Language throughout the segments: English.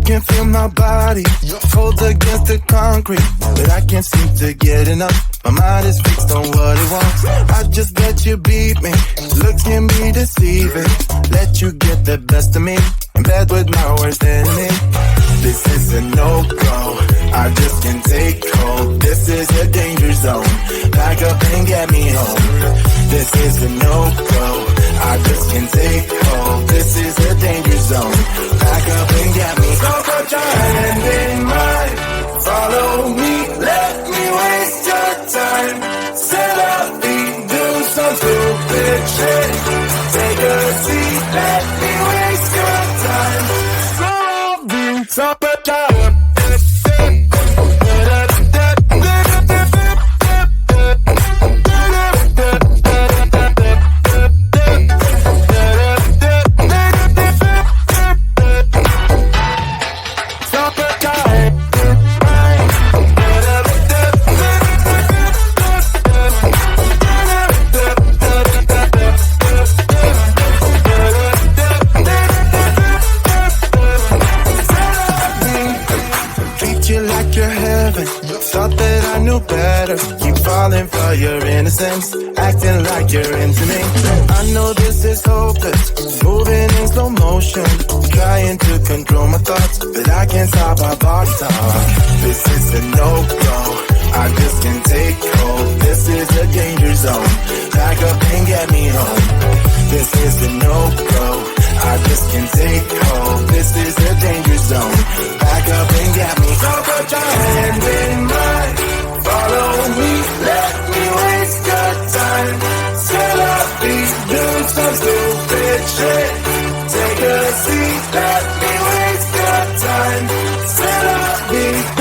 can feel my body cold against the concrete, but I can't seem to get enough. My mind is fixed on what it wants. I just let you beat me. Looks can be deceiving. Let you get the best of me. In bed with my worst enemy. This is a no-go. I just can't take hold. This is a danger zone. Back up and get me home. This is a no-go. I just can't take hold. This is a danger zone. Back up and get me home. So put your hand in mine. Follow me. Let me waste your time. Set up feet. Do some stupid shit. Take a seat. Let me waste your time. So put your hand. Thought that I knew better. Keep falling for your innocence, acting like you're into me. I know this is hopeless, moving in slow motion, trying to control my thoughts, but I can't stop our body talk. This is a no-go, I just can't take hold. This is a danger zone, back up and get me home. This is a no-go, I just can't take hold. This is a danger zone, back up and get me. So put your hand in mine, follow me, let me waste your time. Till I be doing some stupid shit. Take a seat, let me waste your time. Till I be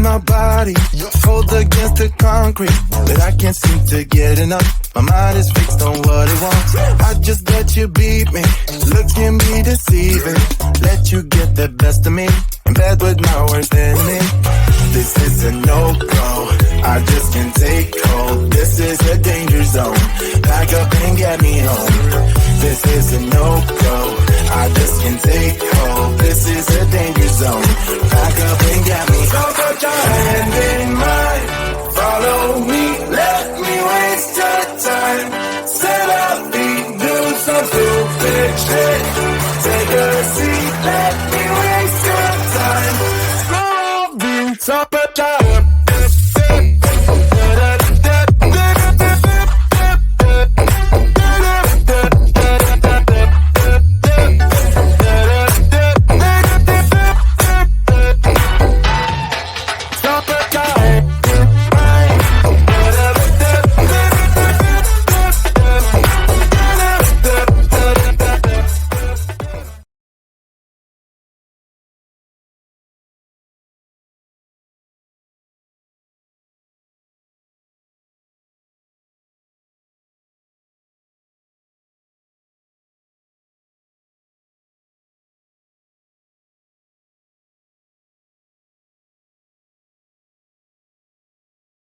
my body, cold against the concrete, but I can't seem to get enough. My mind is fixed on what it wants. I just let you beat me, looks can be deceiving. Let you get the best of me, in bed with my worst enemy. This is a no-go, I just can't take hold. This is a danger zone, pack up and get me home. This is a no-go, I just can't take hold. This is a danger zone, pack up and get me home. So put your hand in mine, follow me, let me waste your time.